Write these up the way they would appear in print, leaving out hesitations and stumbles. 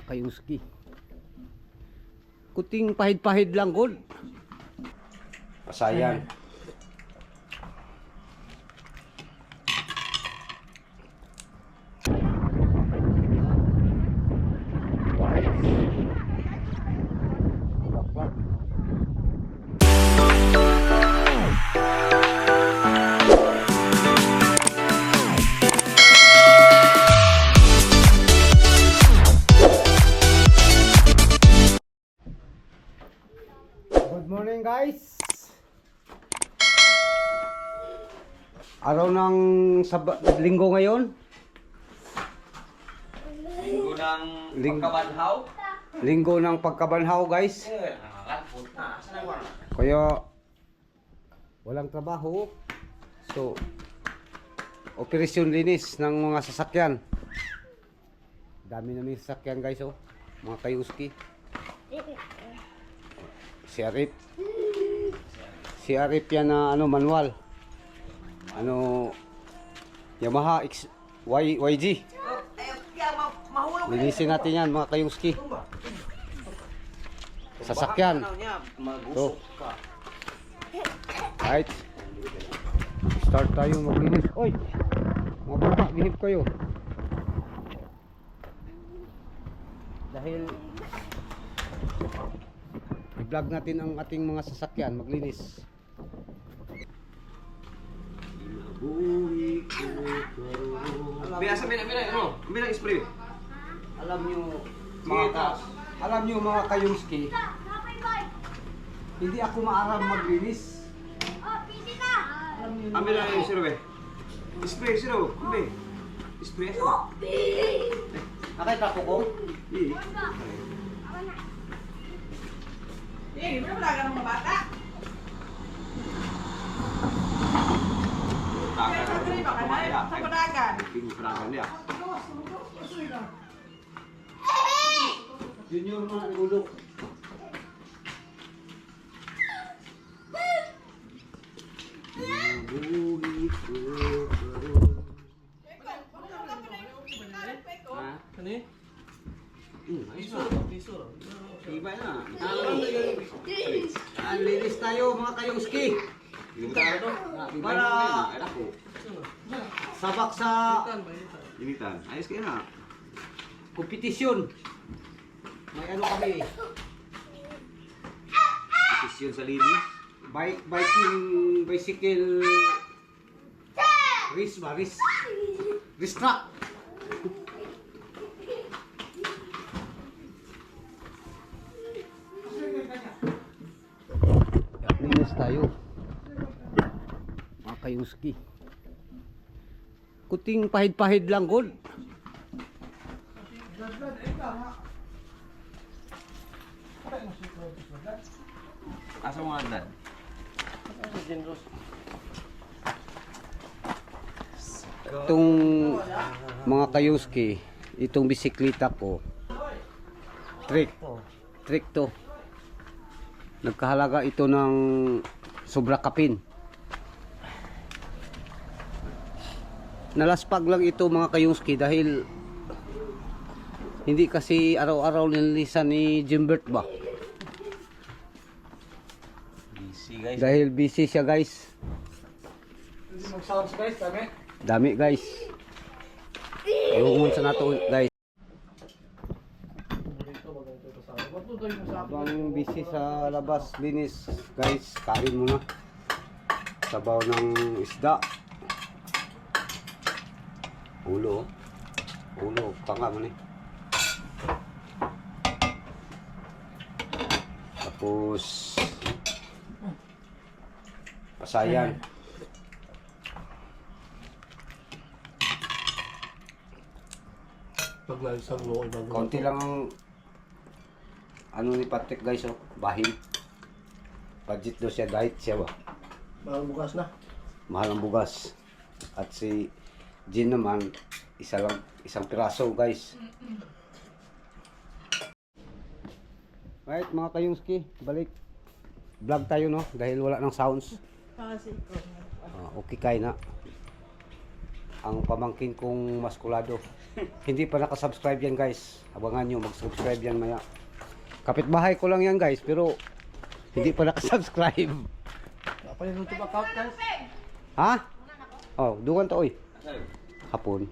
kayuski. Kuting pahid-pahid lang gud. Pasayan. Good morning guys. Araw ng linggo ngayon. Linggo ng pagkabanhaw guys. Kaya walang trabaho. So operasyon linis ng mga sasakyan. Dami namin sasakyan guys oh. Mga kayuski. Si Arif yan na manual. Yamaha YG. Linisin natin yan mga kayuski. Sasakyan. So, right. Start tayo maglinis. Oy! Mga bata, bihip kayo. Dahil i-vlog natin ang ating mga sasakyan maglinis. Bilang spray. Alam nyo mga kayuski, hindi ako maaram maglinis. Ambil lang yung siro be. Spray siro, be. Spray siro. Nakita ko ko? Mana pelaga ng mga bata? Sa padagan. Pinagan dia. Junior mga ulo. Iba na. Linis tayo mga kayuski. Para sabak sa Initan. Ayos kayo na. kompetisyon. May kami. Posisyon sa linis. Bicycle race ba? Race track. Linis tayo mga kayuski. Kuting pahid-pahid lang gud. Asa mo agad? Itong mga kayuski, itong bisikleta ko, trick to. Nagkahalaga ito ng sobra kapin. Nalaspag lang ito mga kayuski dahil hindi kasi araw-araw nililisan ni Jimbert ba? Busy guys. Dahil busy siya guys. Mag-sounds guys, dami. Dami guys. Ihuhon sa nato guys. Habang busy sa labas linis guys, kain muna. Sabaw ng isda. Ulo. Tanga mo ni. Tapos pasayan. Konti lang ang ni Patrick guys oh, bahin. Budget do siya, diet siya ba. Mahal bukas na. Mahal ang bugas. At si Jin naman isang piraso guys. Right mga kayungski, balik vlog tayo no dahil wala ng sounds. Okay kay na. ang pamangkin kong maskulado. Hindi pa nakasubscribe yan guys. Abangan nyo, mag-subscribe yan maya. Kapitbahay ko lang yan guys, pero hindi pa nakasubscribe. Apa yung YouTube account guys? Ha? Oh, duwan to oy. Hapon.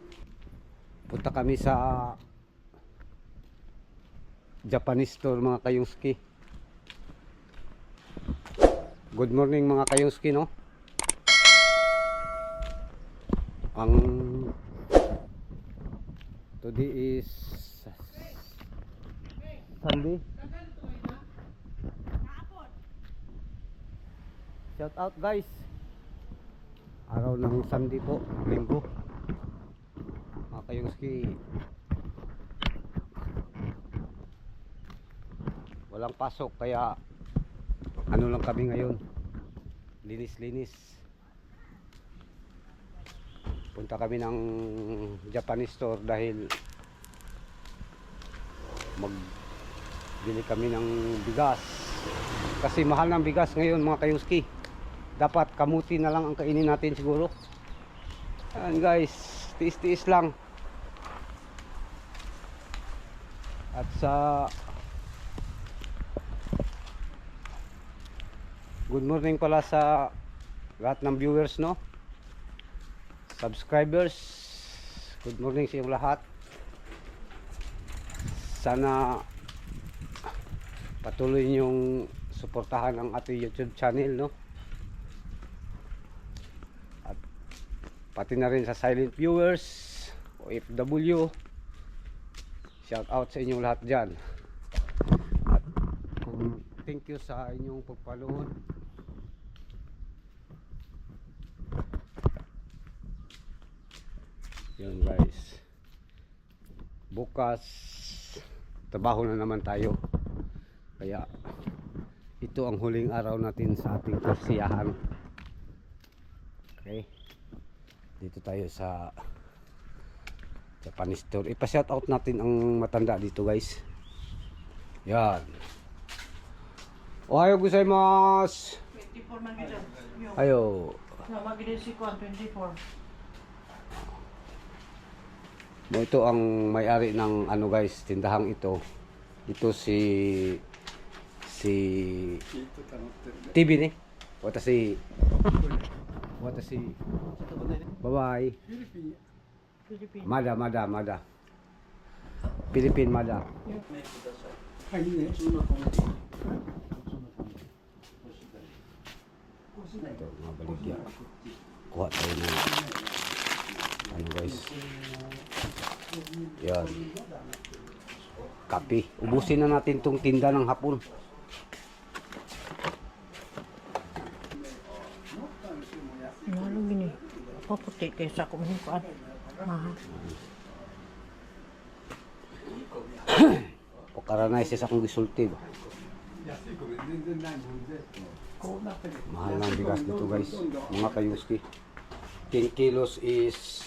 Punta kami sa Japanese store mga kayungski. Good morning mga kayungski, no? Ang today is Sunday. Shout out guys. Araw ng Sunday po, Linggo. Mga kayungski. Walang pasok kaya ano lang kami ngayon. Linis-linis. Punta kami ng Japanese store dahil magbili kami ng bigas. Kasi mahal ng bigas ngayon mga kayuski. Dapat kamuti na lang ang kainin natin siguro. Ayan guys, tiis-tiis lang. At sa good morning pala sa lahat ng viewers, no? Subscribers, good morning sa inyong lahat. Sana patuloy niyong suportahan ang ating YouTube channel, no? At pati na rin sa silent viewers, OFW, shout out sa inyong lahat dyan. At thank you sa inyong pagpanood. Yun guys, bukas trabaho na naman tayo, kaya ito ang huling araw natin sa ating kursiyahan. Okay, dito tayo sa Japanese store. Ipa-shout out natin ang matanda dito guys. Yan, ohayo gozaimasu. 24 man gito. Ayo. Magiging si Kwan, 24. Ito ang may-ari ng ano guys, tindahang ito. Ito si TV ni. Watashi. Bye bye. Philippines. Mada. Philippine Mada. Ito mga baligya. Kuha tayo ng ano guys. Yan. Kape. Ubusin na natin tong tinda ng hapon. Ano gini? Paputi kaysa ako mahimpaan. Mahal. Pagkaranay sa akong gisulti ba? Mahal ng bigas dito guys. Mga kayuski. 10 kilos is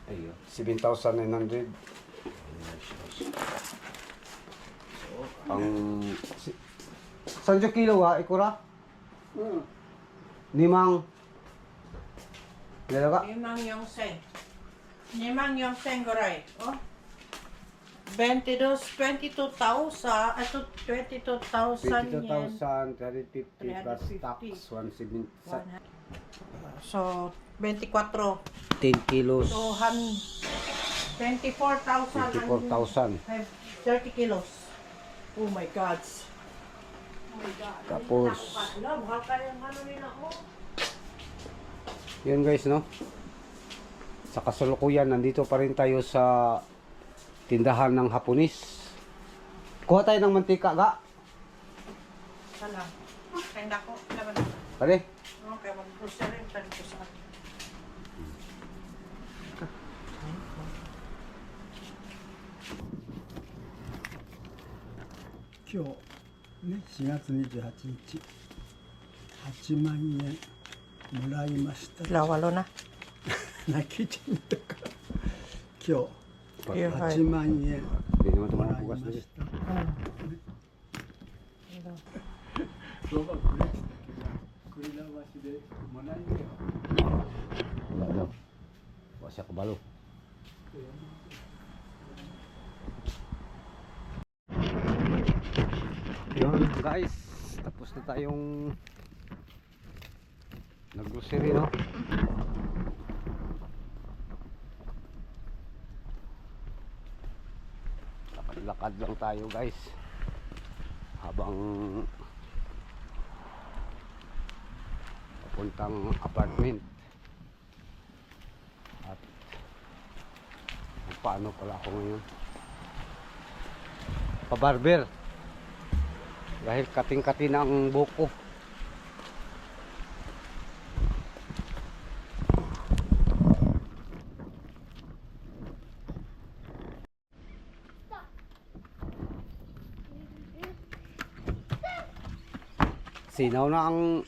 ayun, 7,900. Ang sanjo kilo wa ikura? Nimang Dalaga? 5,000 goray. Oh. 22,000. Ito 22,000 yen. 22,350 plus tax 170. So, 24. 10 kilos. So, 24,000. 24,000. 30 kilos. Oh my God. Tapos Mahal ka yung ano nila, oh. yun guys, no? Sa kasalukuyan, nandito pa rin tayo sa tindahan ng Haponis. Kuha tayo ng mantika, ga? Salam. Kaya na ko. Laban. Pare? Okay, mag-grocery. Tali ko sa akin.今日ね4月28日8万円もらいました。 Lawalo na. 泣きちゃったから今日Here, hi. 8万円 Hindi naman も ito らい bukas ま na し rin. た。ロバくれてたけど栗流しでもらいよ。 Wala daw. Wa siya kabalo. Yun guys, tapos na tayong nag-grocery, no? Lakad lang tayo guys habang papuntang apartment. At paano pala ako ngayon, pa-barber dahil kating-kati na ang buko. Sinaw na ang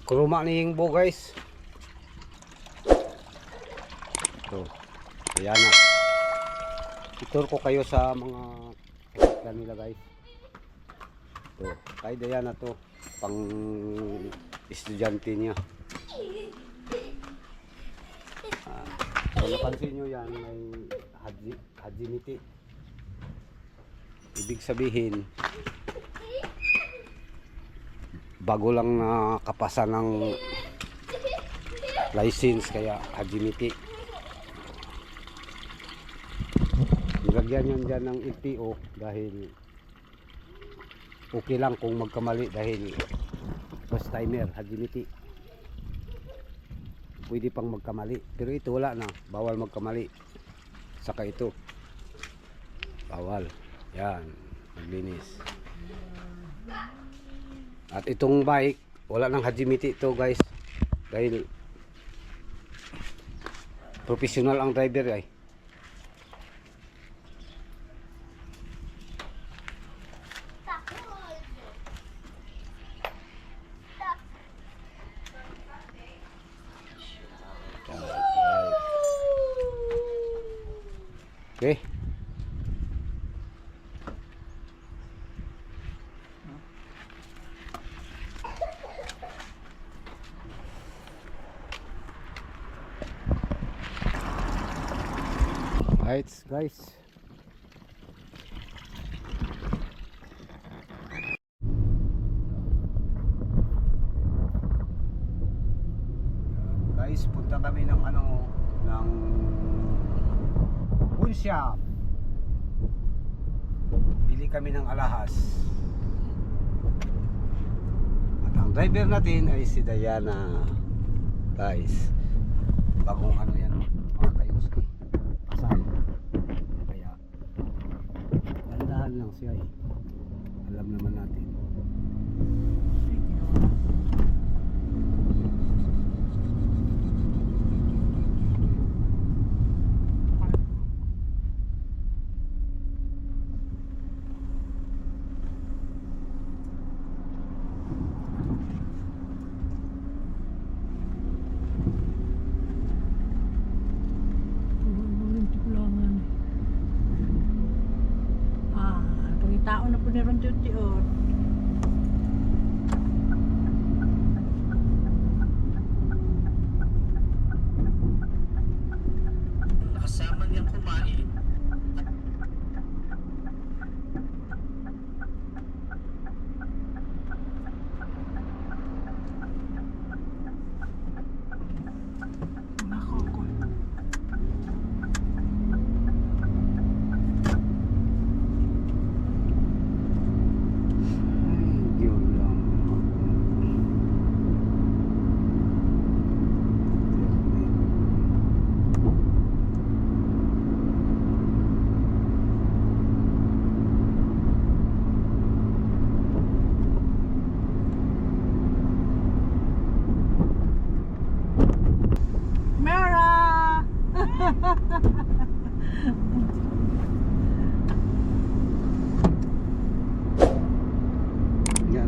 kuruma ni Hingbo guys. Ito, kaya na. Itur ko kayo sa mga kanila guys. Ito, kay Diana to, pang estudyante niya. Kung napansin nyo yan, may hajimiti. Ibig sabihin, bago lang nakapasa ng license, kaya hajimiti. Nilagyan yan dyan ng LTO dahil okay lang kung magkamali, dahil first timer, hajimiti. Pwede pang magkamali, pero ito wala na, bawal magkamali. Saka ito bawal. Yan, maglinis. At itong bike, wala nang hajimiti ito guys, dahil professional ang driver ay. Okay. Right guys, punta kami ng ng pawn shop. Bili kami ng alahas. At ang driver natin ay si Diana guys. Bagong yan, mga kayuski. Pasal. Kaya dandahan lang siya eh. Alam naman natin. Tao na po ni Ron Duty o. Nakasama niyang kumain.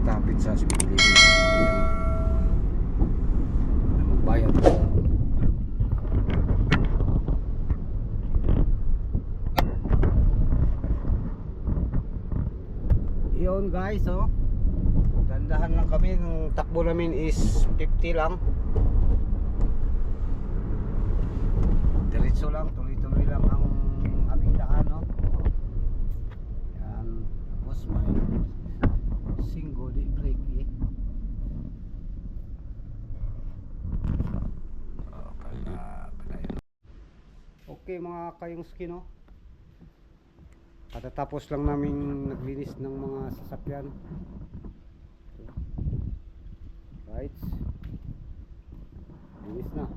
Tapit sa simili na magbayad. Yun guys, oh, dandahan lang kami. Yung takbo namin is 50 lang. diretso lang, tuloy-tuloy lang ang aming daan, no? Yan, tapos may single di brake eh. Okay mga kayungski, no? Katatapos lang namin naglinis ng mga sasakyan. Right? Linis na.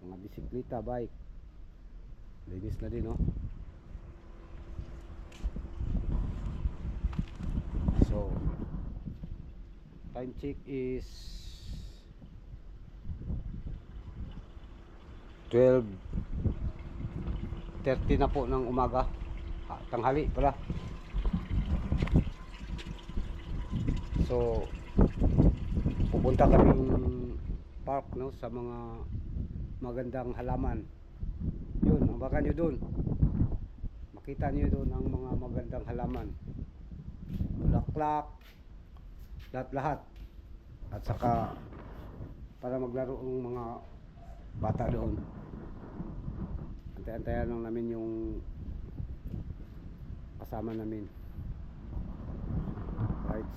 Mga bisikleta, bike. Linis na din, no? So, time check is 12:30 na po ng umaga. Tanghali pala. So, pupunta kaming park, no, sa mga magandang halaman. Yun, abangan nyo dun. Makita nyo dun ang mga magandang halaman. Bulaklak, lahat-lahat. At saka para maglaro ng mga bata doon. Antay-antayan lang namin yung kasama namin. Right.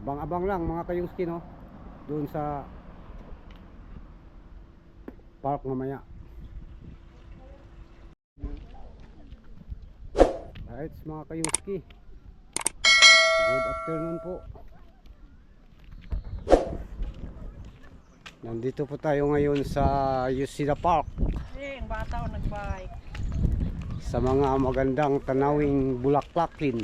Abang-abang lang mga kayungski, no? Doon sa park mamaya. Right, mga kayungski. Good afternoon po. Nandito po tayo ngayon sa Yusida Park. Ang bata o nagbike. Sa mga magandang tanawing bulaklakin.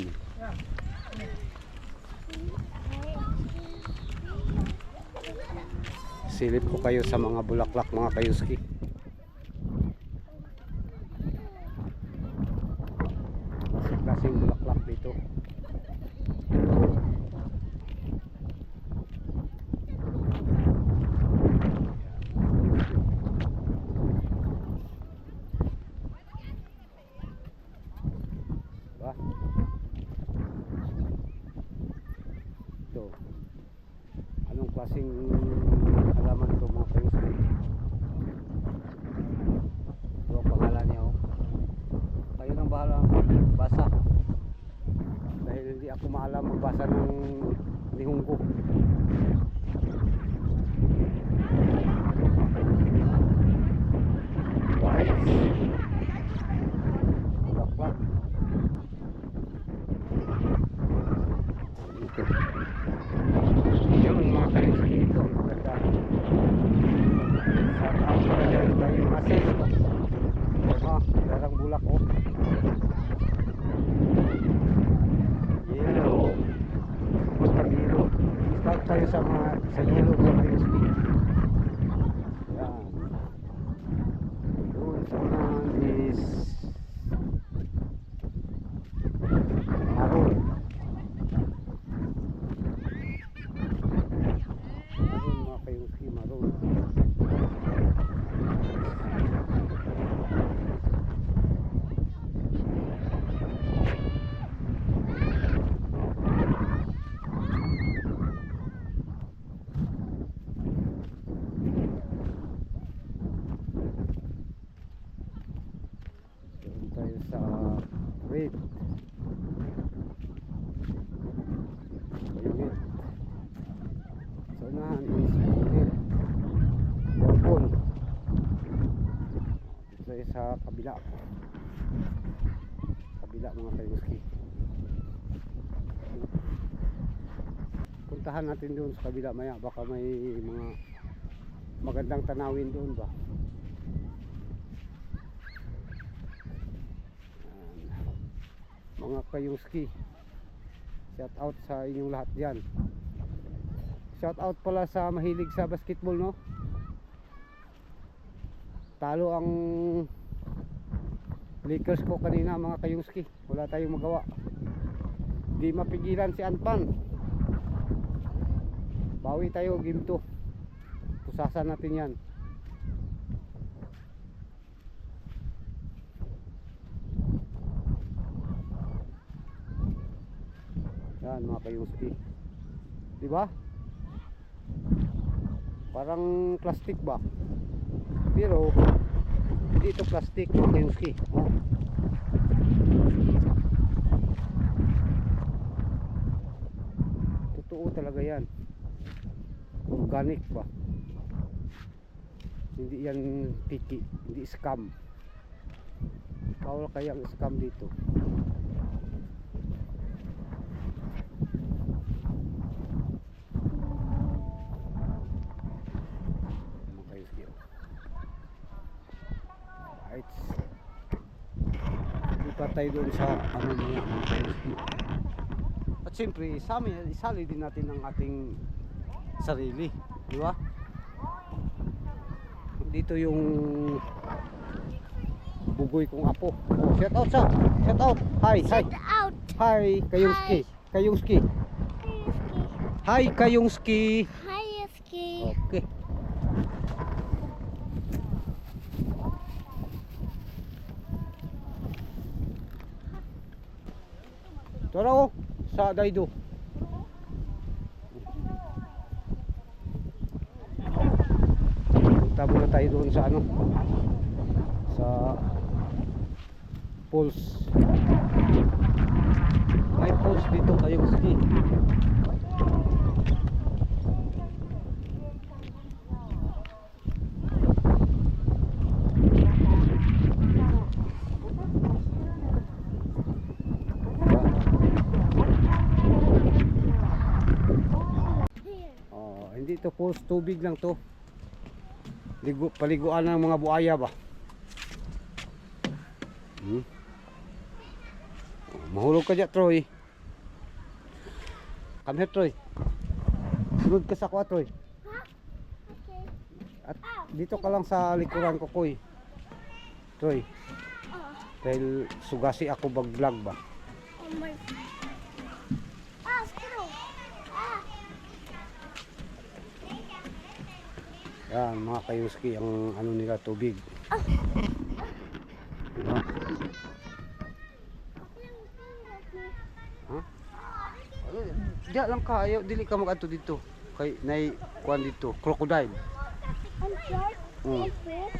Silip ko kayo sa mga bulaklak mga kayuski. Klaseng bulaklak dito. Diba? Ito. Anong klaseng halaman ito mga kayuski? Ito ang pangalan niya, oh. Kayo nang bahala magbasa. Dahil hindi ako maalam magbasa ng Nihongo. Bulaklak. Yun mga kayuski, ito maganda. Sa taas na dyan tayo masin. Darang bulak, oh. Yellow. Punta dito. Start tayo sa yellow mga kayuski. Yan. Doon sa unahan is maroon. Maroon mga kayuski, maroon. Doon tayo sa red. Violet. Sa unahan is violet. Purple. Dito tayo sa kabila. Kabila mga kayuski. Puntahan natin doon sa kabila maya. Baka may mga magandang tanawin doon ba. Mga kayuski, shout out sa inyong lahat dyan. Shout out pala sa mahilig sa basketball, no? Talo ang Lakers ko kanina mga kayuski. Wala tayong magawa. Di mapigilan si Anpan. Bawi tayo game 2. Pusasan natin yan. Yan mga kayuski. Diba? Parang plastic ba? Pero hindi ito plastic mga kayuski. Oh. Totoo talaga yan. Organic pa. Hindi yan tiki, hindi scam. Bawal kaya ang scam dito. Mga kayuski. Right. Lipat tayo doon sa ano mga kayuski. At siyempre, sa amin, isali din natin ang ating sarili, di ba? Dito yung bugoy kong apo. Oh, shout out sa. Shout out. Hi, hi. Out. Hi, Kayungski. Kayungski. Hi, Kayungski. Hi, Ski. Okay. Tara oh, sa Daido. Punta muna tayo doon sa ano, sa pulse. May pulse dito Kayungski. Hindi to pulse, tubig lang to. Paliguan ng mga buaya ba? Mahulog ka dyan, Troy. Come here, Troy. Sunod ka sa kuha, Troy. Okay. At dito ka lang sa likuran ko, Koy. Troy. Dahil sugasi ako bag-vlog ba? Oh my God. Screw. Yan, mga Kayuski, ang ano nila, tubig. Diba? Ha? Diyan lang ka, ayaw, dili ka mag-ato dito. Kay nay kuan dito, crocodile. I'm shark. Mm. I'm fish.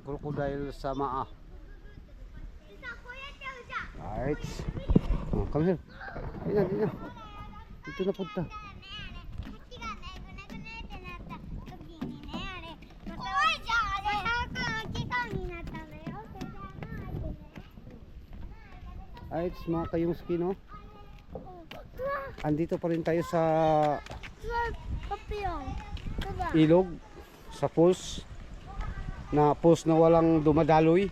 Crocodile sa maa. Right. Oh, come here. Ayun na. Dito na punta. Right, mga Kayungski, no? Andito pa rin tayo sa ilog, sa falls na walang dumadaloy,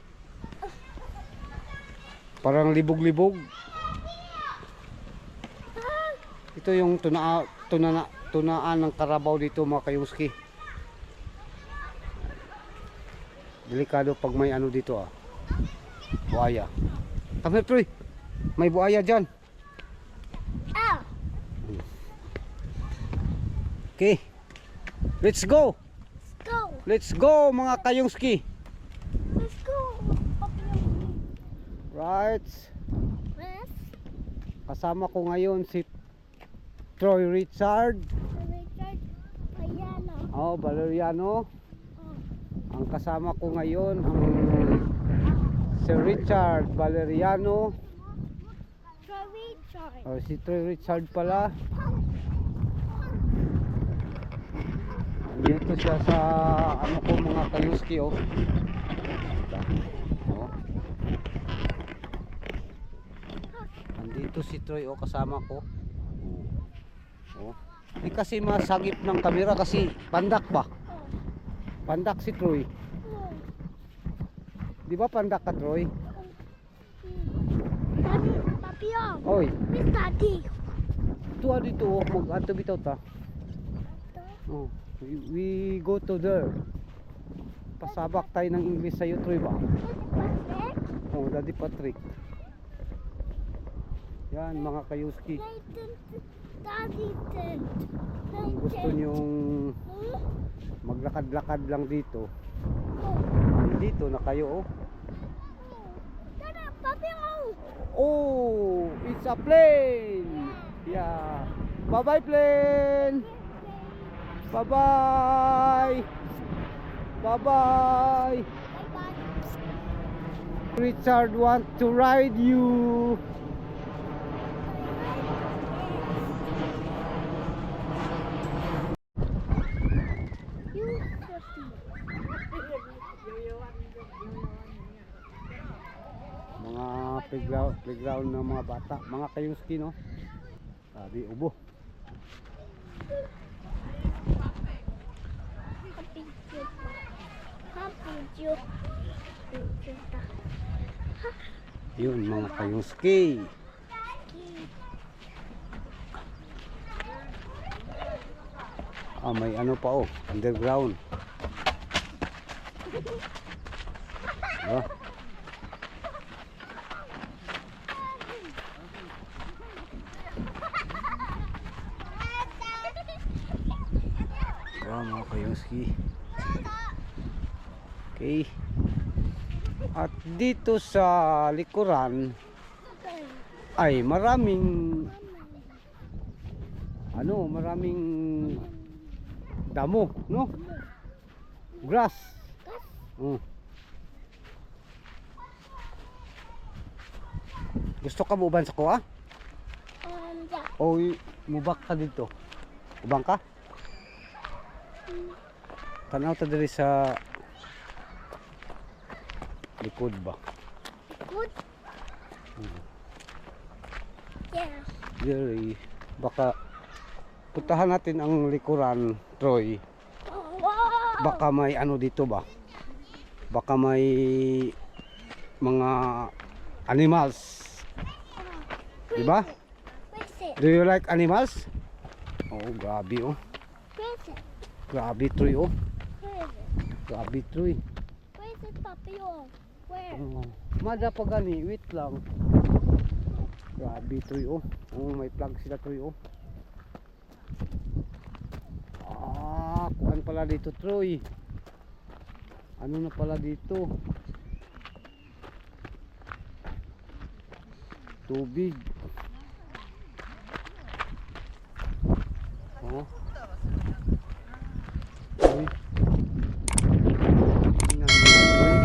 parang libog-libog. Ito yung tunaan ng Carabao dito mga Kayungski. Delikado pag may ano dito buhaya. Come here, Troy. May buhaya dyan. Okay, let's go. Let's go mga Kayungski. Let's go. Right. Kasama ko ngayon si Troy Richard. Oh, Valeriano. Ang kasama ko ngayon ang si Richard Valeriano. Oh, si Troy Richard pala. Dito siya sa ano ko mga Kayungski oh. Oh. Andito si Troy oh, kasama ko. Oh. Di kasi masagip ng kamera kasi pandak ba? Pandak si Troy. Di ba pandak ka, Troy? Papillon. Oy. Miss Daddy. Tuwa dito oh, mag-ato bitaw ta. Oh. We go to there. Pasabak tayo ng English sa'yo, Troy ba? Oh, Daddy Patrick. Yan, mga Kayungski. Daddy tent. Kung gusto nyong maglakad-lakad lang dito, dito na kayo, oh. Tada, papillon. Oh, it's a plane. Yeah. Bye-bye, plane. Bye-bye. Bye-bye. Bye-bye. Richard want to ride you. You pussy. Mga playground ng mga bata, mga kayuski, no? Sabi, ubo. Happy Juke. Happy Juke. Yun, mga kayuski. May ano pa, oh, underground. Diba? Mga kayuski. Okay. At dito sa likuran ay maraming damo, no? Grass. Gusto ka mo uban sa kuha? Yeah. O mubak ka dito? Ubang ka? Tanaw ta diri sa likod ba? Good. Yeah. Diri baka puntahan natin ang likuran, Troy. Wow. Baka may ano dito ba? Baka may mga animals. Diba? Where's it? Do you like animals? Oh, grabe oh. Where's it? Grabe Troy oh. Where is it? Grabe Troy. Where's it, Papillon? Where? Oh, mada pa gani, wait lang. Grabe Troy oh. Oh, may plug sila Troy oh. Kuan pala dito Troy. Ano na pala dito? Tubig. Oh. Uy. Tingnan mo, Troy.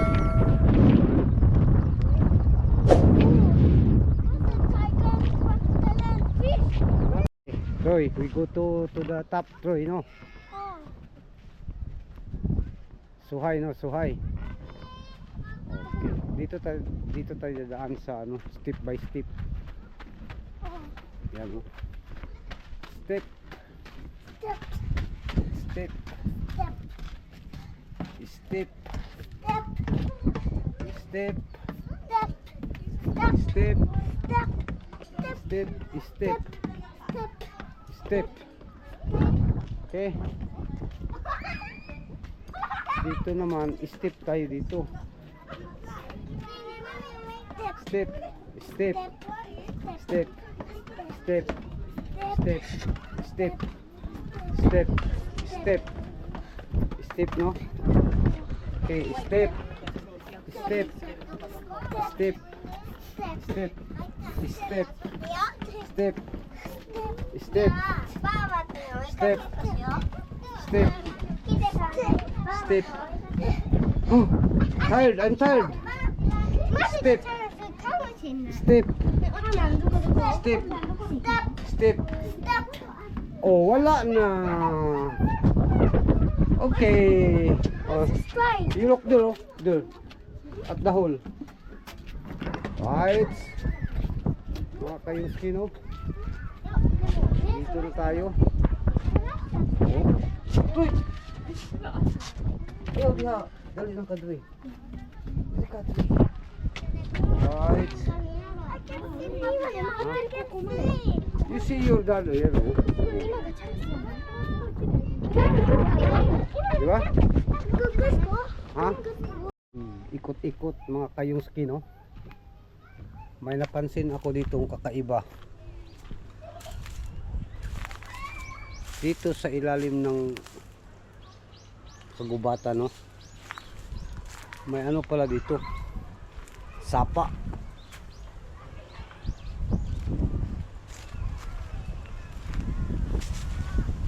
Troy, we go to the top, Troy, no? Oh. Suhay, no? Suhay. Okay. Dito tayo dadaan sa ano, step by step. Oh. Yan, no? Step, Step. step, Step. step, Step. step, Step. step, Step. step, step, step. Okay. Dito naman, step tayo dito. Step, step, step, step, step, step, step, step, step, no? Okay, step, step, step, step, step, step, step, step, step, step. Oh, tired, I'm tired. Step, step, step, step. Oh, wala na. Okay. Oh, you look there, oh, there. At the hole. Right. Mga kayuski, no? Dito na tayo. Oh. Uy! Ayaw, diha. Dali lang ka, Dre. Dali ka, Dre. Right. You see your dad here, oh. Di ba? Ha? Ikot-ikot mga kayuski, no? May napansin ako ditong kakaiba. Dito sa ilalim ng kagubatan, no? May ano pala dito? Sapa.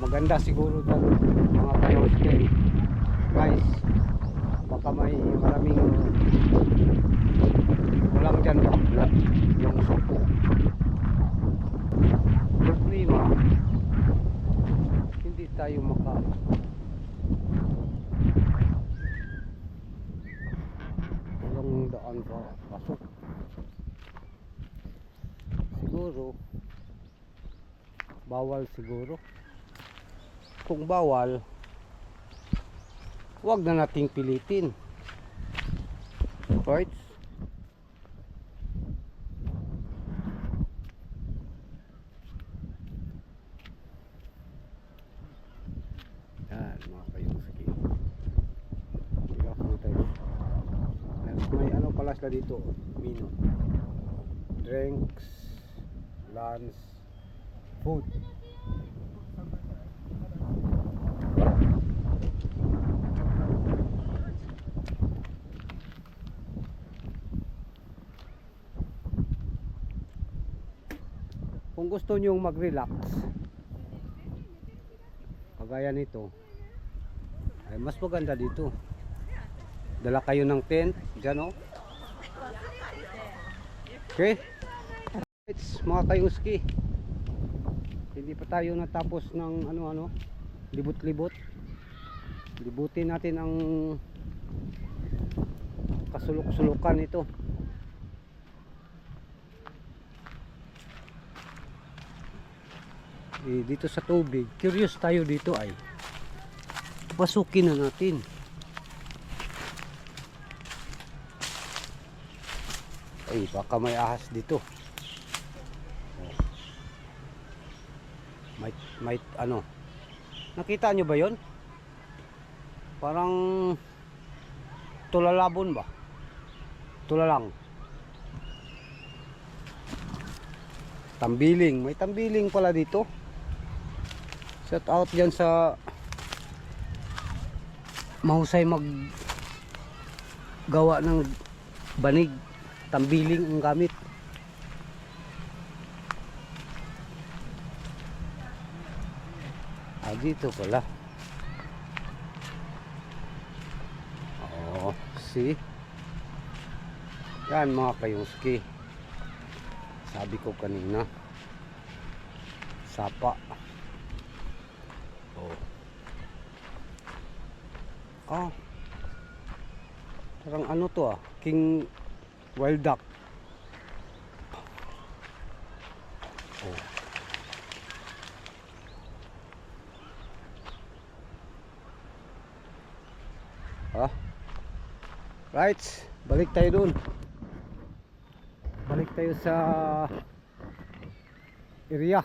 Maganda siguro dyan mga kayuski. Guys, baka may maraming kulang dyan ba? Yung supo. Problema, hindi tayo walang daan pa pasok. Siguro bawal siguro. Kung bawal, huwag na nating pilitin. Right? Yan, mga kayuski. Tiga po tayo. May ano pala sila dito, menu. Drinks, lunch, food. Kung gusto nyong mag-relax kagaya nito, ay mas maganda dito. Dala kayo ng tent dyan, oh. Okay, it's mga kayuski, hindi pa tayo natapos ng ano libot-libot. Libutin natin ang kasulok-sulukan ito. Dito sa tubig, curious tayo dito, ay pasukin na natin. Ay, baka may ahas dito. May ano, nakita nyo ba yon? Parang tulalabon ba? Tulalang. Tambiling, may tambiling pala dito. Shout out dyan sa mahusay mag gawa ng banig. Tambiling ang gamit. Dito pala. Oh, see? Yan mga kayuski. Sabi ko kanina, sapa. Oh. Parang ano to, king wild duck. Oh. Right, balik tayo dun. Balik tayo sa area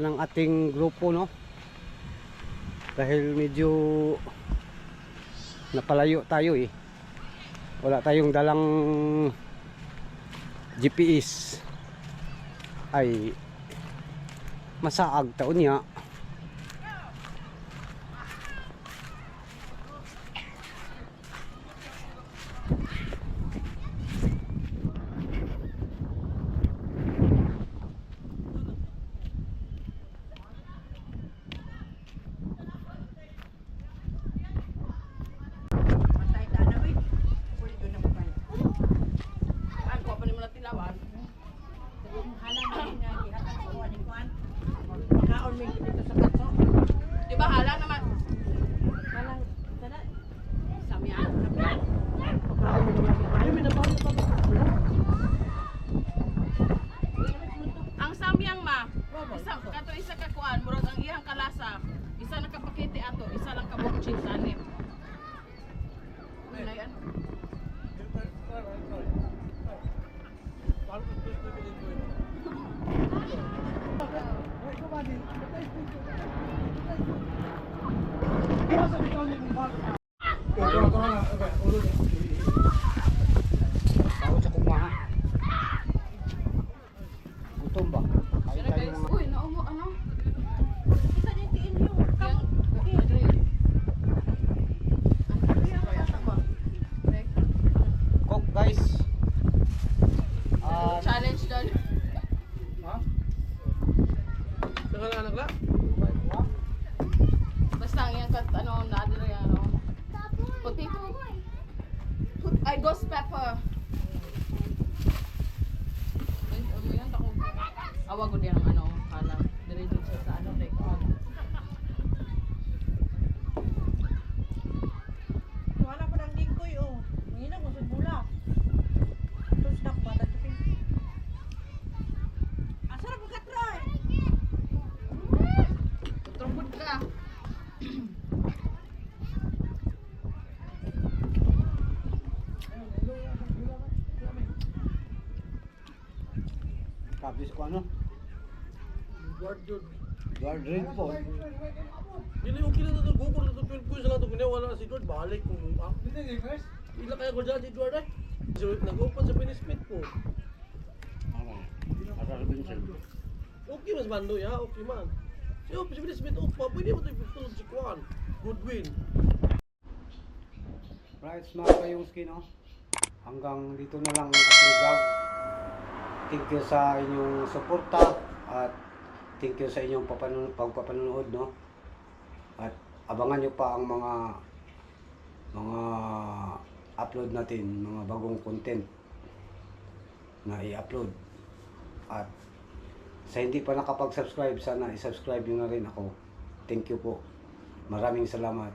ng ating grupo, no? Dahil medyo napalayo tayo eh. Wala tayong dalang GPS. Ay masaag taon niya. Diba halang naman? Halang, sana? Samyan. Ang samyang ma, isa kakuan, murag ang iyang kalasa, isa nakapakiti ato, isa lang kabukching sanip. Ano yan? Tawag sa kumaha. Gutom ba? Kain tayo ng Uy, naumo, ano? Isa niya tiin yung Coke, guys. challenge doon. Basta ang iyang kat, ano, nadira yan, ano. ghost pepper. Ay, ano yan? Ako. Awag ko din ang ano, kala. Diretso siya sa ano, record. Wala pa ng lingkoy, oh. Ngayon ako sa bula. Tapos na bata ito. Asarap ka, Troy! Tutrubod ka. Kabis ko ano? Guard rin po. Dili okay na ito, go ko na ito 12 points lang ito. Kanya wala si Edward, balik kung ila kaya ko dyan si Edward eh. So, nag-open sa Penny Smith po. Okay mas bando ya, okay man. So, si Penny Smith, pa, pwede mo ito tulog si Kwan. Good win. Right, mga kayungski, no? Hanggang dito na lang ang ating vlog. Thank you sa inyong suporta at thank you sa inyong pagpapanood, no? At abangan nyo pa ang mga upload natin, mga bagong content na i-upload. At sa hindi pa nakapag-subscribe, sana i-subscribe nyo na rin ako. Thank you po. Maraming salamat.